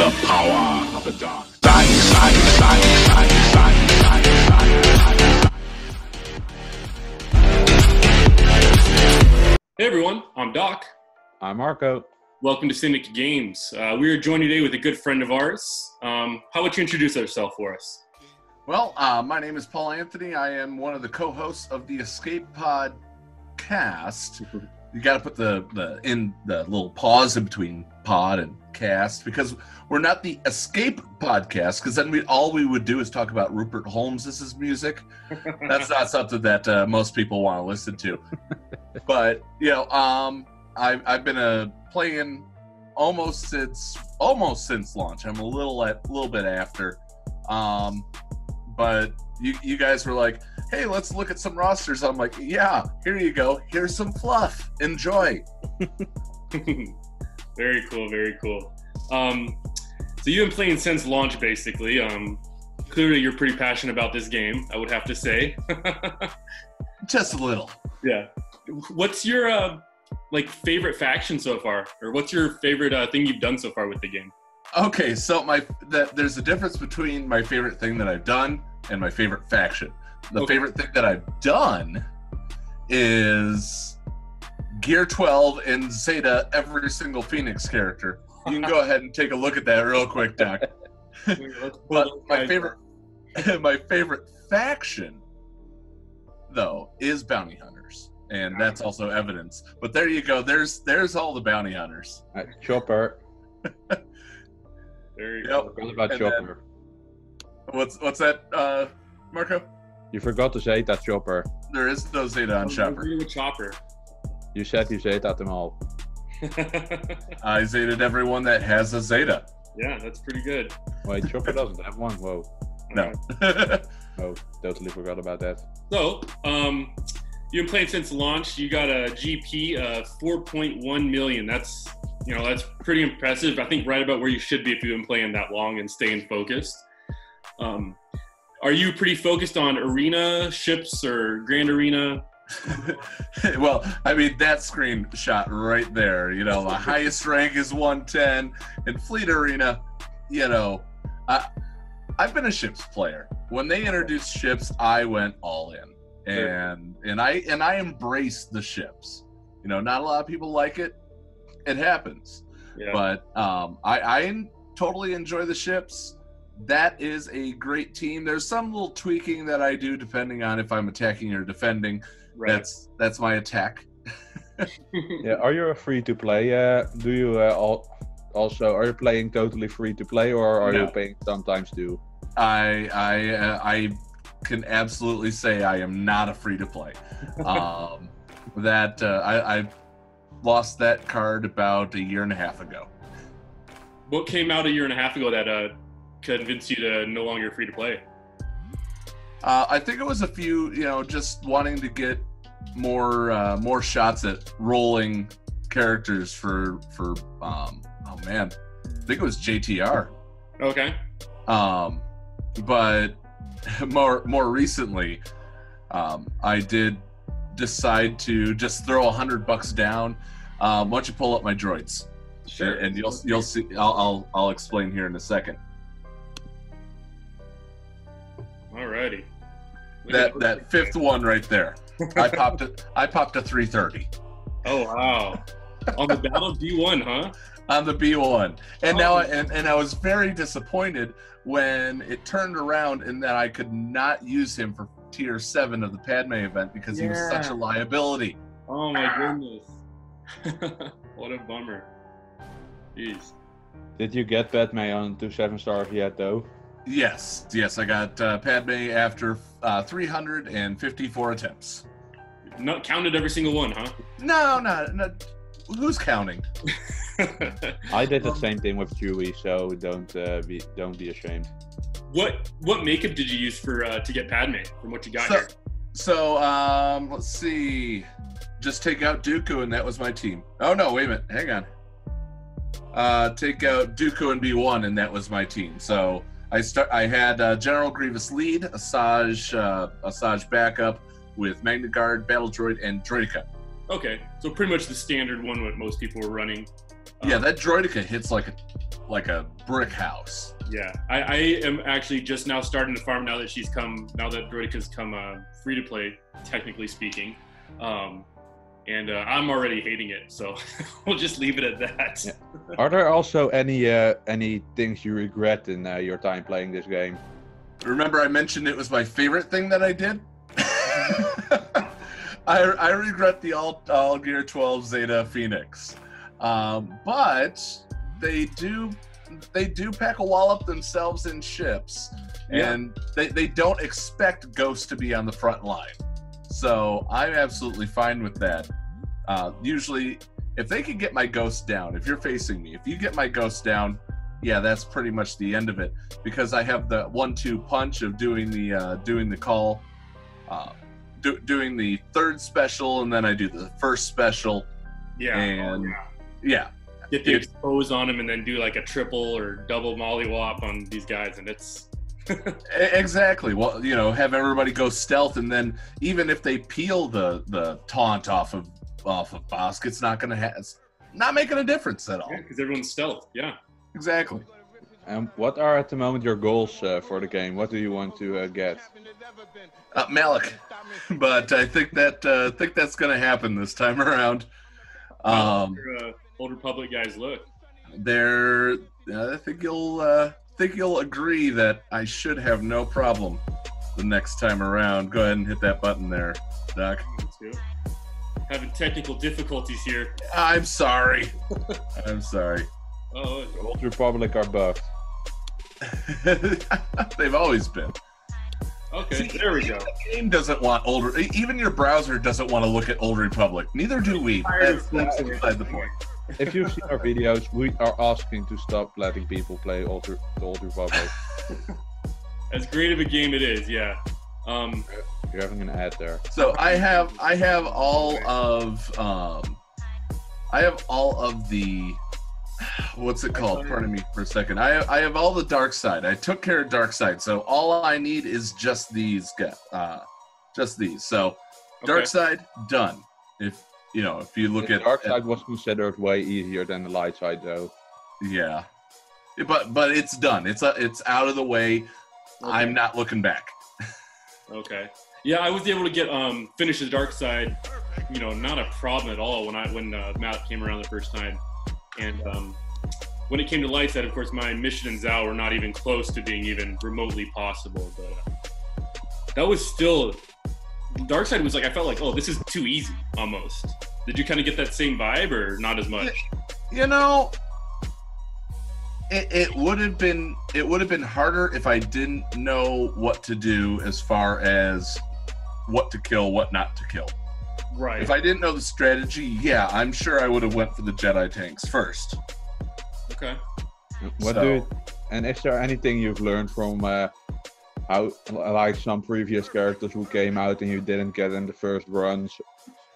The power of the dark side. Hey everyone, I'm Doc. I'm Marco. Welcome to Cynic Games. We are joined today with a good friend of ours. How about you introduce yourself for us? Well, my name is Paul Anthony. I am one of the co-hosts of the Escape Podcast. You got to put the little pause in between pod and cast, because we're not the Escape Podcast, because then all we would do is talk about Rupert Holmes's music. That's not something that most people want to listen to. But I've been playing almost since launch. I'm a little bit after. But you guys were like, hey, let's look at some rosters. I'm like, yeah, here you go. Here's some fluff. Enjoy. Very cool, very cool. So you've been playing since launch, basically. Clearly you're pretty passionate about this game, I would have to say. Just a little. Yeah. What's your favorite faction so far? Or what's your favorite thing you've done so far with the game? Okay, so there's a difference between my favorite thing that I've done and my favorite faction. The favorite thing that I've done is Gear 12 and Zeta, every single Phoenix character. You can go ahead and take a look at that real quick, Doc. But my favorite faction, though, is Bounty Hunters. And that's also evidence. But there you go. There's all the Bounty Hunters. Chopper. There you go. Forgot about Chopper. What's that, Marco? You forgot to say that Chopper. There is no Zeta on Chopper. Chopper. You said you Zeta them all. I Zetaed everyone that has a Zeta. Yeah, that's pretty good. Wait, Chopper doesn't have one? Whoa. No. Oh, totally forgot about that. So, you've been playing since launch. You got a GP of 4.1 million. That's pretty impressive. I think right about where you should be if you've been playing that long and staying focused. Are you pretty focused on arena ships or grand arena? Well, I mean, that screenshot right there, the highest rank is 110 in Fleet Arena. I've been a ships player. When they introduced ships, I went all in, and I embraced the ships. Not a lot of people like it. It happens. Yeah. But I totally enjoy the ships. That is a great team. There's some little tweaking that I do depending on if I'm attacking or defending. Right. That's my attack. Yeah. Are you a free to play? Do you also are you playing totally free to play, or are you paying sometimes too? I can absolutely say I am not a free to play. I lost that card about a year and a half ago. What came out a year and a half ago that convinced you to no longer free to play? I think it was a few, just wanting to get more shots at rolling characters for I think it was JTR. Okay. But more recently, I did decide to just throw $100 down. Why don't you pull up my droids? Sure. And you'll see. I'll explain here in a second. Alrighty. That fifth one right there. I popped a 330. Oh wow! On the Battle B1, huh? On the B1, and now I was very disappointed when it turned around and that I could not use him for Tier 7 of the Padme event because he was such a liability. Oh my goodness! What a bummer. Jeez. Did you get Padme on to 7-star yet though? Yes, I got Padme after 354 attempts. Not counted every single one, huh? No, not. Who's counting? I did the same thing with Chewie, so don't be ashamed. What makeup did you use for to get Padme from what you got here? So let's see. Just take out Dooku and that was my team. Oh no, wait a minute, hang on. Take out Dooku and B1 and that was my team. So I had General Grievous lead, Asajj backup with Magna Guard, Battle Droid, and Droideka. Okay, so pretty much the standard one what most people were running. Yeah, that Droideka hits like like a brick house. Yeah, I am actually just now starting to farm now that Droidica's come free to play, technically speaking. And I'm already hating it, so we'll just leave it at that. Yeah. Are there also any things you regret in your time playing this game? Remember I mentioned it was my favorite thing that I did? I regret the all Gear 12 Zeta Phoenix. But they do pack a wallop themselves in ships, and they don't expect Ghost to be on the front line. So I'm absolutely fine with that. Usually, if they can get my Ghost down, if you're facing me, if you get my Ghost down, yeah, that's pretty much the end of it. Because I have the 1-2 punch of doing the call, doing the third special, and then I do the first special. Yeah. And get the expose on him, and then do like a triple or double mollywop on these guys, and it's. Exactly. Well, have everybody go stealth, and then even if they peel the taunt off of Bosk, it's not not making a difference at all. Yeah, because everyone's stealth. Yeah. Exactly. And what are at the moment your goals for the game? What do you want to get? Malik, but I think that's going to happen this time around. Old Republic guys look. I think you'll agree that I should have no problem the next time around. Go ahead and hit that button there, Doc. Having technical difficulties here. I'm sorry. I'm sorry. Oh, The Old Republic are buffed. They've always been. Okay, there we go. The game doesn't want older. Even your browser doesn't want to look at Old Republic. Neither do we. That's beside the point. If you've seen our videos, we are asking to stop letting people play the Old Republic. As great of a game it is, yeah. You're having an ad there. So I have all of the what's it called? Pardon me for a second. I have all the dark side. I took care of dark side, so all I need is just these just these. So dark side done. If you look The at dark side was considered way easier than the light side, though. Yeah, but it's done. It's out of the way. Okay. I'm not looking back. Okay. Yeah, I was able to get finish the dark side. Not a problem at all when Matt came around the first time, and when it came to light side, of course, my mission and Zao were not even close to being even remotely possible. But that was still. Dark side was like, I felt like, oh, this is too easy almost. Did you kind of get that same vibe, or not as much? It would have been harder if I didn't know what to do as far as what to kill, what not to kill. Right. If I didn't know the strategy, yeah, I'm sure I would have went for the Jedi tanks first. Okay. And is there anything you've learned from how, like some previous characters who came out and you didn't get in the first runs?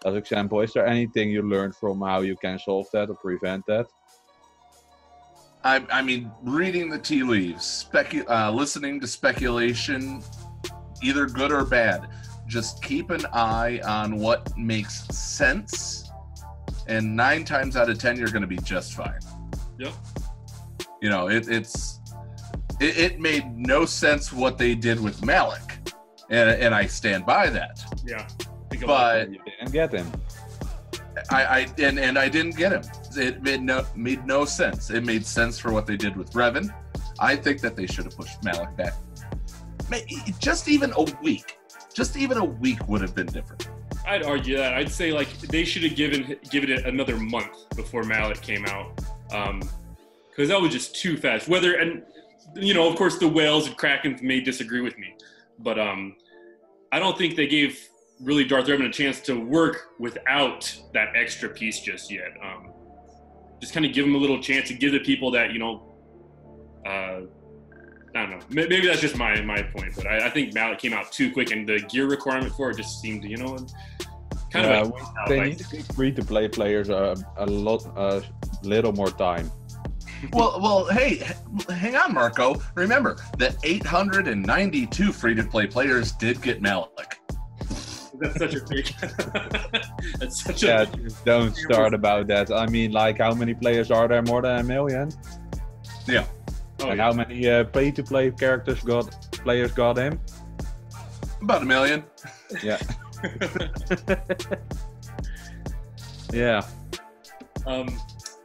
As example, is there anything you learned from how you can solve that or prevent that? I mean, reading the tea leaves, listening to speculation, either good or bad. Just keep an eye on what makes sense, and 9 times out of 10, you're going to be just fine. Yep. It made no sense what they did with Malik, and I stand by that. Yeah. But you didn't get him. I didn't get him. It made no sense. It made sense for what they did with Revan. I think that they should have pushed Malik back. Just even a week. Just even a week would have been different. I'd argue that. I'd say like they should have given it another month before Malik came out, because that was just too fast. Of course, the whales and Krakens may disagree with me, but I don't think they gave really Darth Revan a chance to work without that extra piece just yet. Just kind of give him a little chance to give the people that I don't know. Maybe that's just my point, but I think Malik came out too quick, and the gear requirement for it just seemed, kind of. They need to give free-to-play players a little more time. Well, hey, hang on, Marco. Remember that 892 free-to-play players did get Malik. That's such a big. That's such a. Yeah, don't start about that. I mean, like, how many players are there? More than 1 million? Yeah. Oh, And yeah. how many pay-to-play players got him? About 1 million. Yeah. Yeah.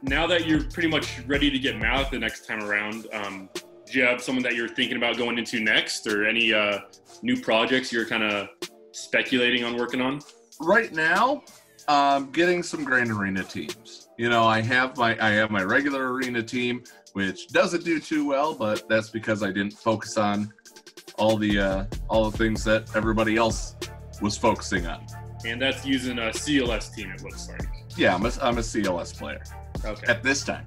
Now that you're pretty much ready to get Malik the next time around, do you have someone that you're thinking about going into next, or any new projects you're kind of speculating on working on? Right now, getting some Grand Arena teams. You know, I have my regular arena team, which doesn't do too well, but that's because I didn't focus on all the things that everybody else was focusing on. And that's using a CLS team, it looks like. Yeah, I'm a CLS player Okay. at this time.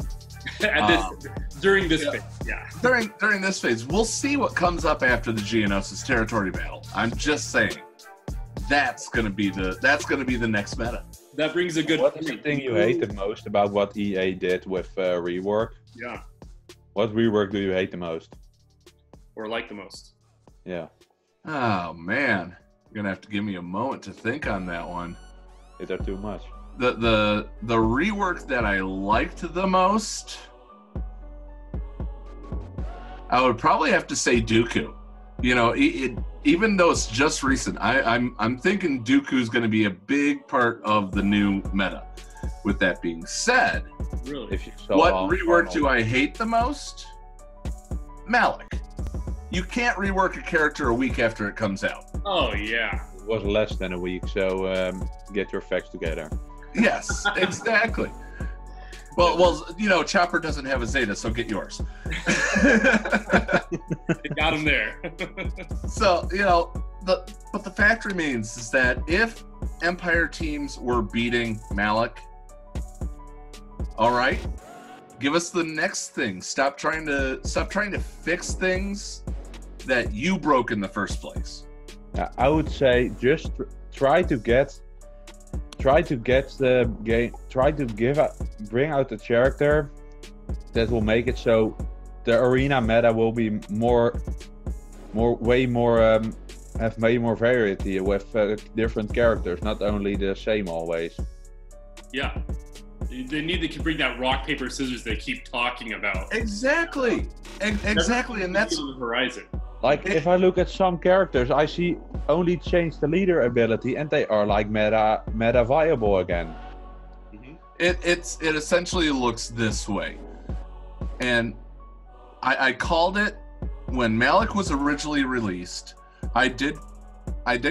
During this yeah. phase, yeah. During this phase, we'll see what comes up after the Geonosis territory battle. I'm just saying, that's gonna be the next meta. That brings a good What is the thing you hate the most about what EA did with rework? Yeah. What rework do you hate the most? Or like the most? Yeah. Oh man, you're gonna have to give me a moment to think on that one. Is that too much? The rework that I liked the most, I would probably have to say Dooku. You know, even though it's just recent, I'm thinking Dooku's going to be a big part of the new meta. With that being said, Really? If you saw what Arnold- rework do I hate the most? Malik. You can't rework a character a week after it comes out. Oh, yeah. It was less than a week, so get your facts together. Yes, exactly. Well, you know, Chopper doesn't have a Zeta, so get yours. They got him there. So, you know, but the fact remains is that if Empire teams were beating Malik, all right, give us the next thing. Stop trying to fix things that you broke in the first place. I would say just try to get the game. Bring out the character that will make it so the arena meta will be way more variety with different characters, not only the same always. Yeah. They need to bring that rock, paper, scissors they keep talking about. Exactly, exactly, and that's on the horizon. Like if I look at some characters, I see only change the leader ability, and they are like meta viable again. it essentially looks this way. And I called it when Malik was originally released. I did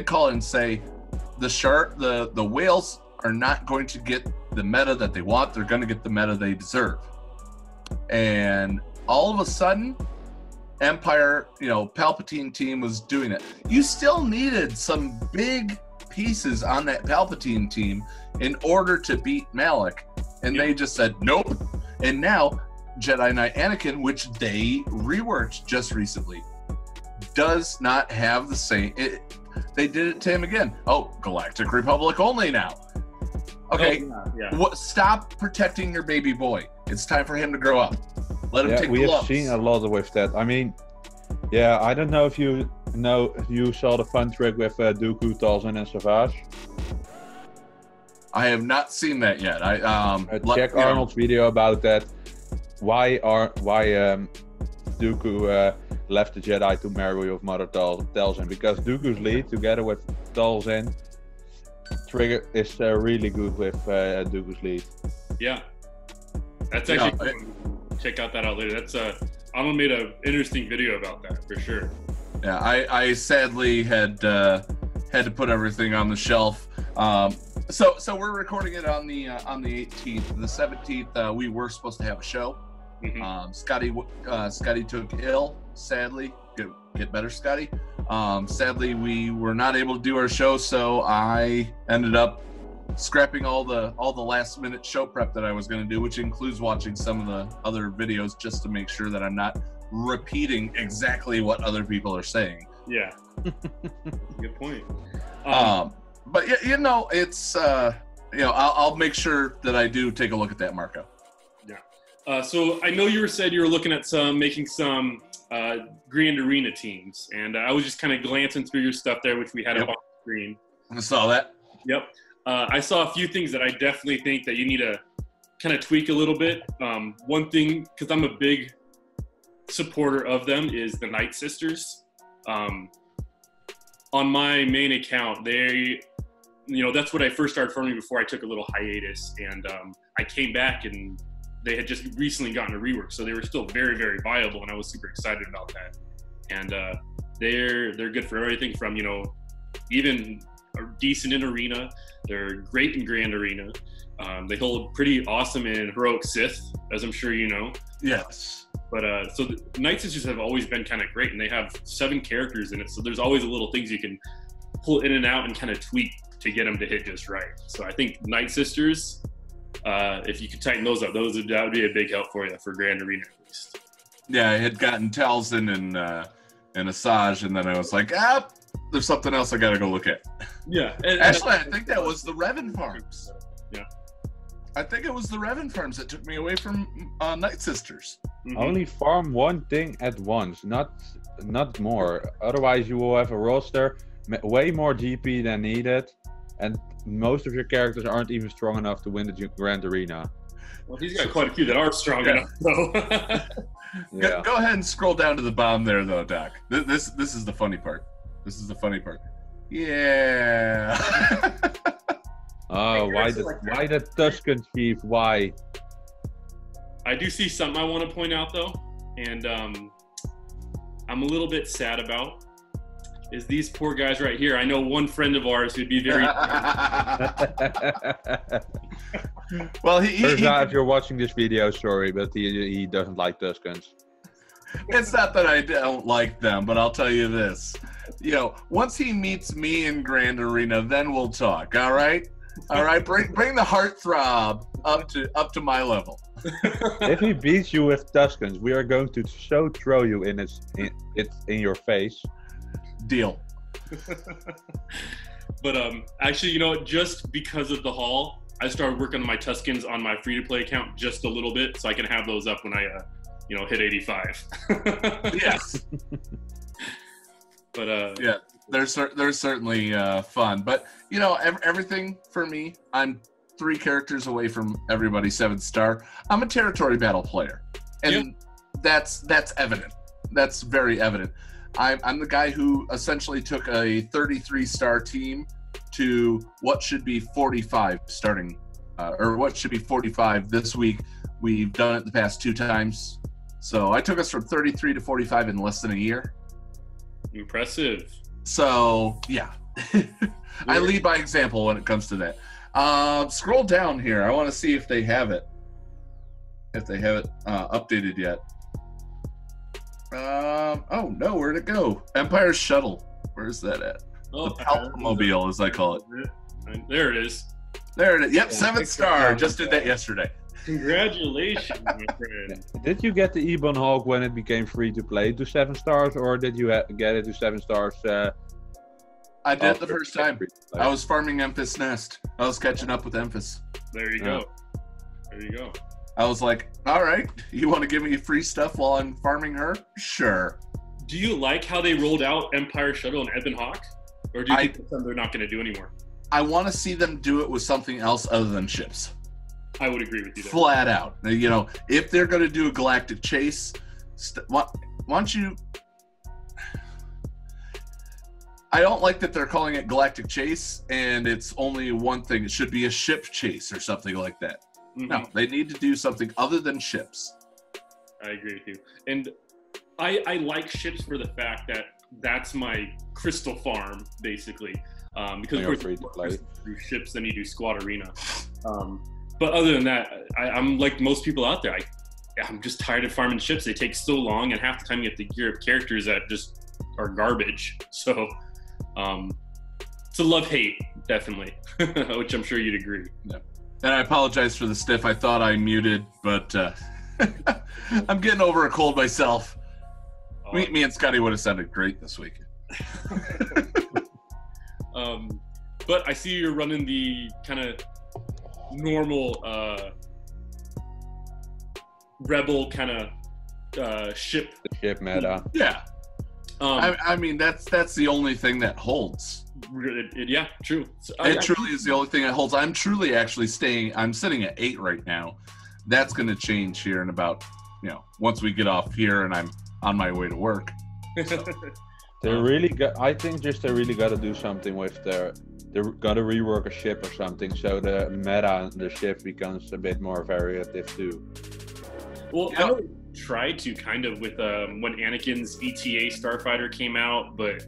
call it and say the whales are not going to get the meta that they want. They're going to get the meta they deserve. And all of a sudden, Empire, you know, Palpatine team was doing it. You still needed some big pieces on that Palpatine team in order to beat Malik. And they just said, nope. And now Jedi Knight Anakin, which they reworked just recently, does not have the same. They did it to him again. Oh, Galactic Republic only now. Okay, stop protecting your baby boy. It's time for him to grow up. Let him take the we have lumps. seen a lot with that. I mean, yeah, I don't know if you saw the fun trick with Dooku, Talzin, and Savage. I have not seen that yet. Check Arnold's video about that. Why Dooku left the Jedi to marry with Mother Talzin? Because Dooku's lead together with Talzin trigger is really good with Dooku's lead. Yeah, that's actually check out that out later. That's Arnold made an interesting video about that for sure. Yeah, I sadly had to put everything on the shelf. So we're recording it on the 18th. The 17th, we were supposed to have a show. Mm-hmm. Scotty took ill, sadly. Get better, Scotty. Sadly, we were not able to do our show, so I ended up scrapping all the last minute show prep that I was going to do, which includes watching some of the other videos just to make sure that I'm not repeating exactly what other people are saying. Yeah, good point. But you know, it's I'll make sure that I do take a look at that, Marco. Yeah. So I know you said you were looking at making some Grand Arena teams, and I was just kind of glancing through your stuff there, which we had up on the screen. I saw that. Yep. I saw a few things that I definitely think that you need to kind of tweak a little bit. One thing, because I'm a big supporter of them is the Night Sisters. On my main account, that's what I first started farming before I took a little hiatus, and I came back and they had just recently gotten a rework, so they were still very, very viable, and I was super excited about that. And they're good for everything from, even decent in arena. They're great in Grand Arena. They hold pretty awesome in Heroic Sith, as I'm sure you know. Yes. But so the Night Sisters have always been kind of great, and they have 7 characters in it, so there's always a little things you can pull in and out and kind of tweak to get them to hit just right. So I think Night Sisters, if you could tighten those up, that would be a big help for you for Grand Arena at least. Yeah, I had gotten Talzin and Asajj, and then I was like, there's something else I gotta go look at. Yeah. Actually, I think that was the Revan farms. Yeah. I think it was the Revan farms that took me away from Night Sisters. Mm-hmm. Only farm one thing at once, not more. Otherwise, you will have a roster way more GP than needed, and most of your characters aren't even strong enough to win the Grand Arena. Well, he's got quite a few that are strong enough, though. Yeah. Go ahead and scroll down to the bottom there, though, Doc. This is the funny part. This is the funny part. Yeah. Oh, why the Tuscan Chief? Why? I do see something I want to point out, though, and I'm a little bit sad about, is these poor guys right here. I know one friend of ours who'd be very... Well, Turns out if you're watching this video, sorry, but he doesn't like Tuscans. It's not that I don't like them, but I'll tell you this. Once he meets me in Grand Arena, then we'll talk, all right? All right, bring the heartthrob up to my level. If he beats you with Tuscans, we are going to throw you in your face. Deal. But actually, just because of the haul, I started working on my Tuscans on my free-to-play account just a little bit, so I can have those up when I, hit 85. Yes. But yeah, they're certainly fun. But everything for me, I'm 3 characters away from everybody 7-star. I'm a territory battle player, and that's evident. That's very evident. I'm the guy who essentially took a 33-star team to what should be 45 starting, or what should be 45 this week. We've done it the past 2 times. So I took us from 33 to 45 in less than a year. Impressive. So, yeah. I lead by example when it comes to that. Scroll down here. I want to see if they have it. If they have it updated yet. Oh, no, where'd it go? Empire's Shuttle. Where's that at? Oh, the Palpamobile, as I call it. There it is. There it is. Yep, 7-star. Just did that yesterday. Congratulations, my friend. Did you get the Ebon Hawk when it became free to play to 7 stars, or did you get it to 7 stars? I did the first time. I was farming Emphas Nest. I was catching up with Emphas. There you go. There you go. I was like, all right, you want to give me free stuff while I'm farming her? Sure. Do you like how they rolled out Empire Shuttle and Ebon Hawk? Or do you think that's something they're not going to do anymore? I want to see them do it with something else other than ships. I would agree with you there. Flat out. If they're going to do a galactic chase, why don't you... I don't like that they're calling it galactic chase, and it's only one thing. It should be a ship chase or something like that. Mm-hmm. No, they need to do something other than ships. I agree with you. And I like ships for the fact that that's my crystal farm, basically. Because of course, you do ships, then you do squad arena. But other than that, I'm like most people out there. I'm just tired of farming ships. They take so long, and half the time you have to gear up characters that just are garbage. So it's a love-hate, definitely, which I'm sure you'd agree. Yeah. And I apologize for the stiff. I thought I muted, but I'm getting over a cold myself. Me and Scotty would have sounded great this week. But I see you're running the kind of normal rebel kind of ship meta. Yeah. I mean, that's the only thing that holds. Yeah, true. It truly is the only thing that holds. I'm truly actually I'm sitting at 8 right now. That's going to change here in about once we get off here and I'm on my way to work. So. They really got. I think they really got to do something with they're got to rework a ship or something so the meta on the ship becomes a bit more variative too. Well, I know they tried to kind of with when Anakin's ETA Starfighter came out, but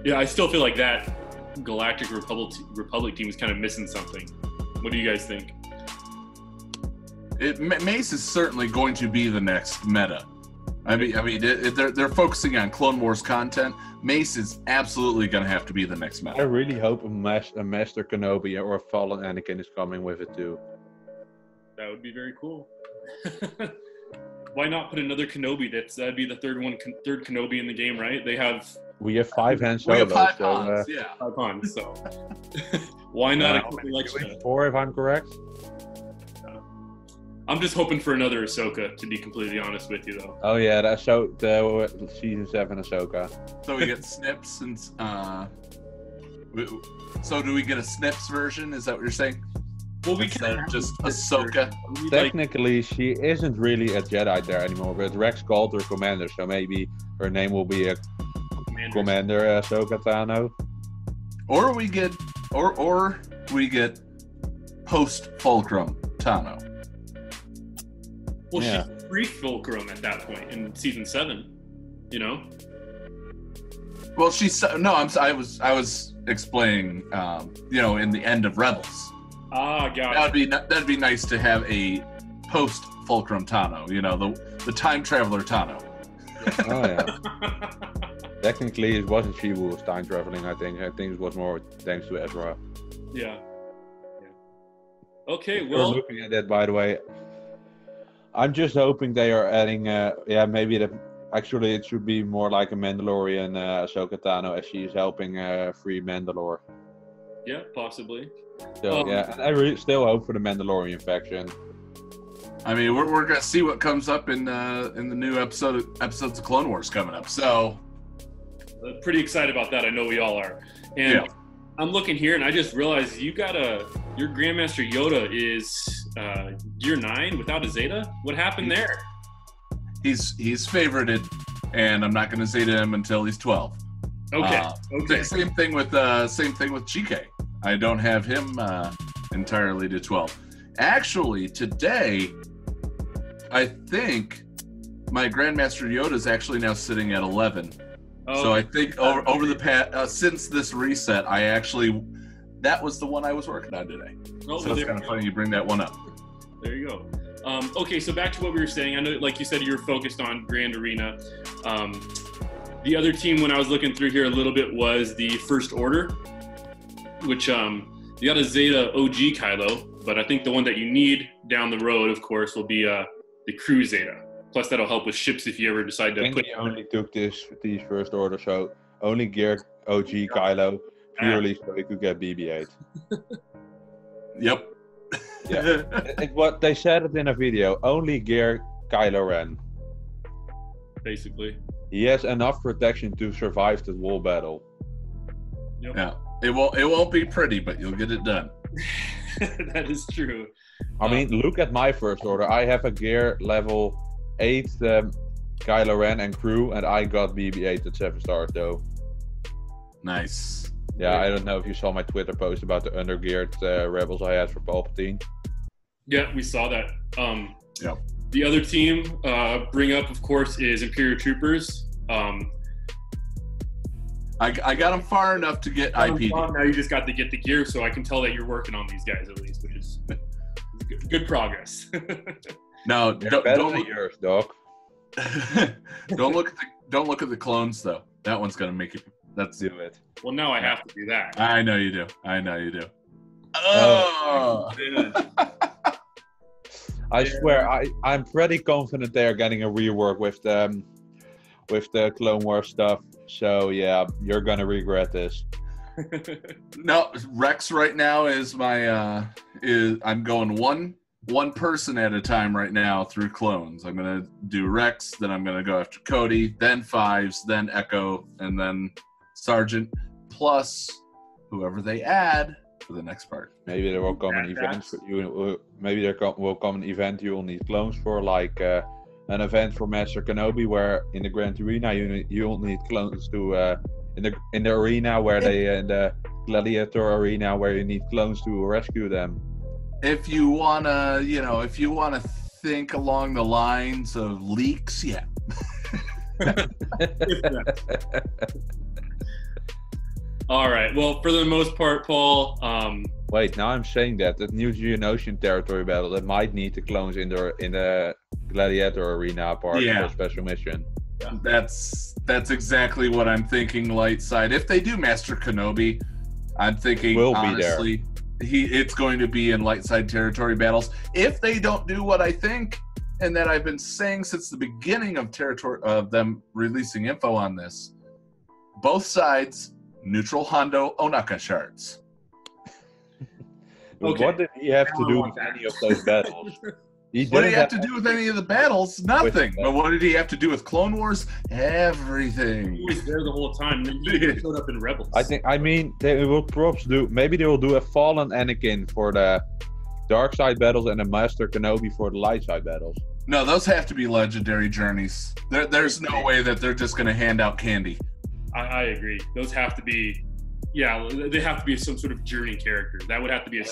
yeah, I still feel like that Galactic Republic team is kind of missing something. What do you guys think? Mace is certainly going to be the next meta. I mean, they're focusing on Clone Wars content. Mace is absolutely going to have to be the next meta. I really hope a Master Kenobi or a Fallen Anakin is coming with it too. That would be very cool. Why not put another Kenobi? That'd be the third Kenobi in the game, right? We have 5 Han Solos. We have 5 Hans, yeah. 5 Hans, so why not a couple extra? 4 if I'm correct. I'm just hoping for another Ahsoka, to be completely honest with you, though. Oh yeah, that's the season 7 Ahsoka. So we get Snips and so do we get a Snips version? Is that what you're saying? Well, we Instead can of just Ahsoka. Technically, she isn't really a Jedi there anymore, but Rex called her Commander, so maybe her name will be a Commander Ahsoka Tano. Or we get post Fulcrum Tano. Well, she's pre-Fulcrum at that point in season 7, Well, I was explaining, in the end of Rebels. Ah, got it. That'd be nice to have a post Fulcrum Tano. The time traveler Tano. Oh yeah. Technically, it wasn't she who was time traveling. I think it was more thanks to Ezra. Yeah. Okay. We're Well, looking at that, by the way. I'm just hoping they are adding. Maybe actually it should be more like a Mandalorian Ahsoka Tano as she is helping free Mandalore. Yeah, possibly. So and I still hope for the Mandalorian faction. I mean, we're gonna see what comes up in the new episodes of Clone Wars coming up. So, pretty excited about that. I know we all are. And I'm looking here, and I just realized your Grandmaster Yoda is Gear 9 without a Zeta. What happened there? He's favorited, and I'm not gonna Zeta him until he's 12. Okay. Same thing with GK. I don't have him entirely to 12. Actually, today, I think my Grandmaster Yoda is actually now sitting at 11. Oh, so I think over the past since this reset, that was the one I was working on today. Oh, so it's kind of funny you bring that one up. There you go. Okay, so back to what we were saying. I know, like you said, you're focused on Grand Arena. The other team, when I was looking through here a little bit, was the First Order, which you got a Zeta OG Kylo, but I think the one that you need down the road, of course, will be the Crew Zeta. Plus, that'll help with ships if you ever decide to put. He only took these First Order, so only geared OG Kylo purely so he could get BB-8. Yep. Yeah. What they said it in a video. Only gear Kylo Ren. Basically. He has enough protection to survive the wall battle. Yep. Yeah. It won't be pretty, but you'll get it done. That is true. I mean, look at my First Order. I have a gear level 8 Kylo Ren and crew, and I got BB-8 at 7 stars though. Nice. Yeah, I don't know if you saw my Twitter post about the undergeared rebels I had for Palpatine. Yeah, we saw that. Yep. The other team bring up, of course, is Imperial Troopers. I got them far enough to get IPD. Now you just got to get the gear, so I can tell that you're working on these guys at least, which is good progress. No, don't look yours, Doc. don't look at the clones though. That one's gonna make it. Let's do it. Well, now I have to do that. I know you do. Oh. I swear, I'm pretty confident they are getting a rework with the Clone Wars stuff. So yeah, you're gonna regret this. No, Rex right now is my I'm going one person at a time right now through clones. I'm gonna do Rex, then I'm gonna go after Cody, then Fives, then Echo, and then Sergeant, plus whoever they add for the next part. Maybe there will come an event for you. Maybe there will come an event you will need clones for, like an event for Master Kenobi where in the Grand Arena you only need clones to in the arena where they in the Gladiator arena where you need clones to rescue them. If you wanna, if you wanna think along the lines of leaks, yeah. All right. Well, for the most part, Paul. Wait, now I'm saying that new Geonosian territory battle that might need the clones in the Gladiator arena part of the special mission. That's exactly what I'm thinking. Light side. If they do Master Kenobi, I'm thinking honestly, it's going to be in light side territory battles. If they don't do what I think, and that I've been saying since the beginning of them releasing info on this, both sides neutral Hondo Onaka shards. Okay. What did he have to do with any of those battles? What did he have to do with any of the battles? Nothing. But what did he have to do with Clone Wars? Everything. He was there the whole time, and then he showed up in Rebels. I mean, they will perhaps do. Maybe they will do a fallen Anakin for the dark side battles and a Master Kenobi for the light side battles. No, those have to be legendary journeys. There's no way that they're just going to hand out candy. I agree. Those have to be. Yeah, they have to be some sort of journey character. That would have to be a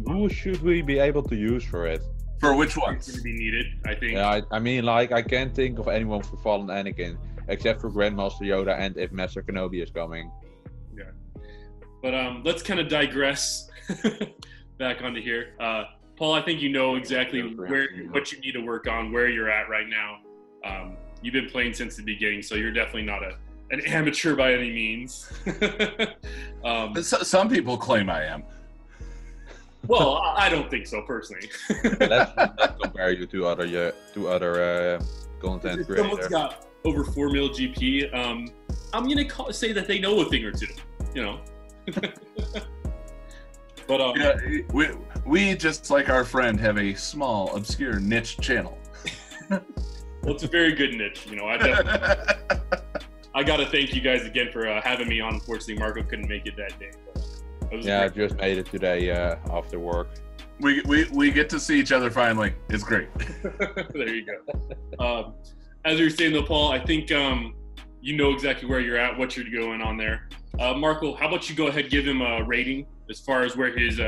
who should we be able to use for it? For which ones? It's going to be needed, I think. Yeah, I mean, like, I can't think of anyone for Fallen Anakin, except for Grandmaster Yoda and if Master Kenobi is coming. Yeah. But let's kind of digress back onto here. Paul, I think you know exactly what you need to work on, where you're at right now. You've been playing since the beginning, so you're definitely not an amateur by any means. Some people claim I am. Well, I don't think so personally. Let's not compare you to other content creators. Someone's got over 4 mil GP. I'm gonna say that they know a thing or two. But yeah, we just like our friend have a small, obscure niche channel. Well, it's a very good niche. I got to thank you guys again for having me on. Unfortunately, Marco couldn't make it that day. But I just made it today after work. We get to see each other finally. It's great. There you go. As you were saying though, Paul, I think you know exactly where you're at, what you're going on there. Marco, how about you go ahead and give him a rating as far as where his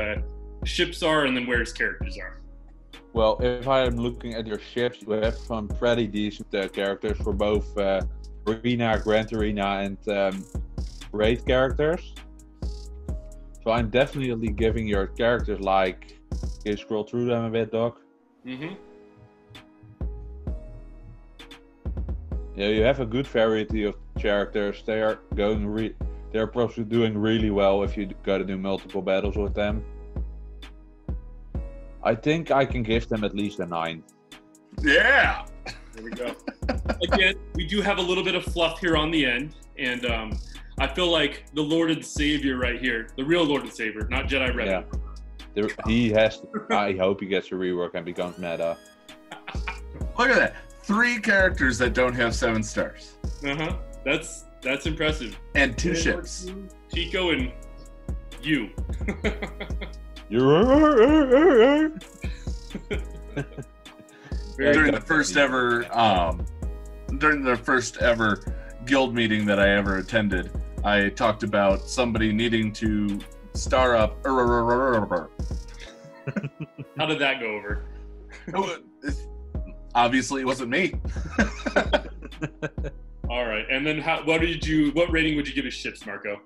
ships are and then where his characters are. Well, if I'm looking at your ships, you have some pretty decent characters for both Arena, Grand Arena, and Raid characters. So I'm definitely giving your characters like... Can you scroll through them a bit, Doc? Mm-hmm. Yeah, you have a good variety of characters. They're probably doing really well if you gotta do multiple battles with them. I think I can give them at least a 9. Yeah! There we go. Again, we do have a little bit of fluff here on the end, and I feel like the Lord and Savior right here, the real Lord and Savior, not Jedi Rebel. Yeah. He has to, I hope he gets a rework and becomes meta. Look at that. 3 characters that don't have 7 stars. Uh-huh. That's impressive. And 2 ships. Chico and you. During the first ever guild meeting that I ever attended, I talked about somebody needing to star up. How did that go over? Obviously, it wasn't me. All right, and then what rating would you give his ships, Marco?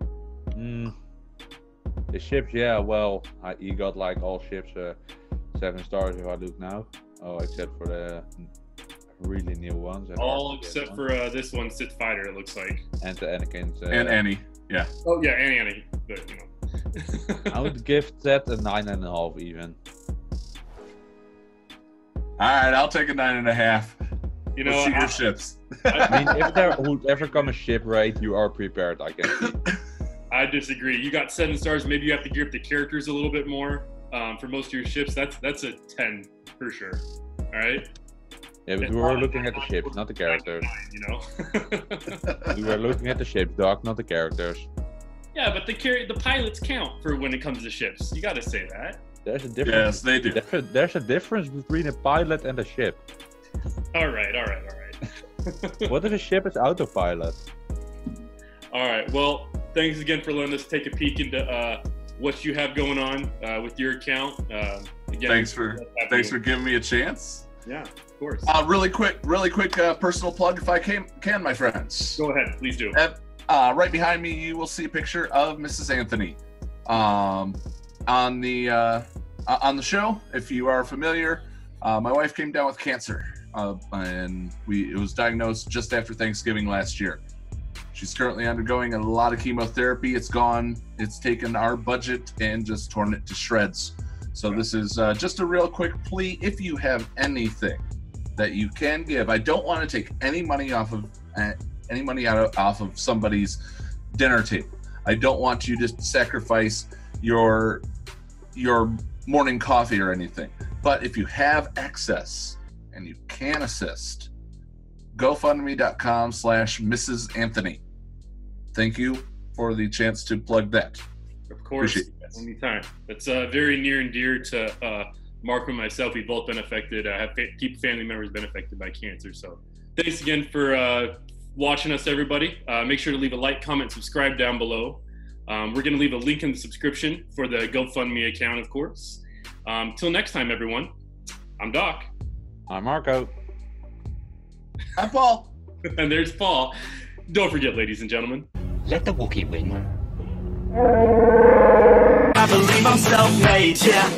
The ships, yeah. Well, he got like all ships 7 stars if I look now. Oh, except for the really new ones. All except for this one, Sith Fighter, it looks like. And the Anakin's. And Annie, yeah. Oh, yeah, and Annie. But, I would give that a 9.5 even. Alright, I'll take a 9.5. Let's see your ships. I mean, if there would ever come a ship raid, you are prepared, I guess. I disagree. You got 7 stars. Maybe you have to gear up the characters a little bit more for most of your ships. That's a 10 for sure. All right. Yeah, but we were looking at the ships, not the characters. We were looking at the ships, Doc, not the characters. Yeah, but the pilots count for when it comes to ships. You got to say that. There's a difference. Yes, they do. There's a difference between a pilot and a ship. All right. What if a ship is autopilot? All right. Well, thanks again for letting us take a peek into what you have going on with your account. Again, Thanks for giving me a chance. Yeah, of course. Really quick personal plug if I can, my friends. Go ahead, please do. Right behind me, you will see a picture of Mrs. Anthony. On the show, if you are familiar, my wife came down with cancer, and it was diagnosed just after Thanksgiving last year. She's currently undergoing a lot of chemotherapy. It's taken our budget and just torn it to shreds. So this is just a real quick plea. If you have anything that you can give, I don't want to take any money off of somebody's dinner table. I don't want you to sacrifice your morning coffee or anything. But if you have access and you can assist, GoFundMe.com/Mrs. Anthony. Thank you for the chance to plug that. Of course, anytime. It's very near and dear to Mark and myself. We've both been affected. Keep family members been affected by cancer. So thanks again for watching us, everybody. Make sure to leave a like, comment, subscribe down below. We're going to leave a link in the subscription for the GoFundMe account, of course. Till next time, everyone. I'm Doc. I'm Marco. I'm Paul. And there's Paul. Don't forget, ladies and gentlemen. Let the Wookiee win. I believe I'm self-made, yeah.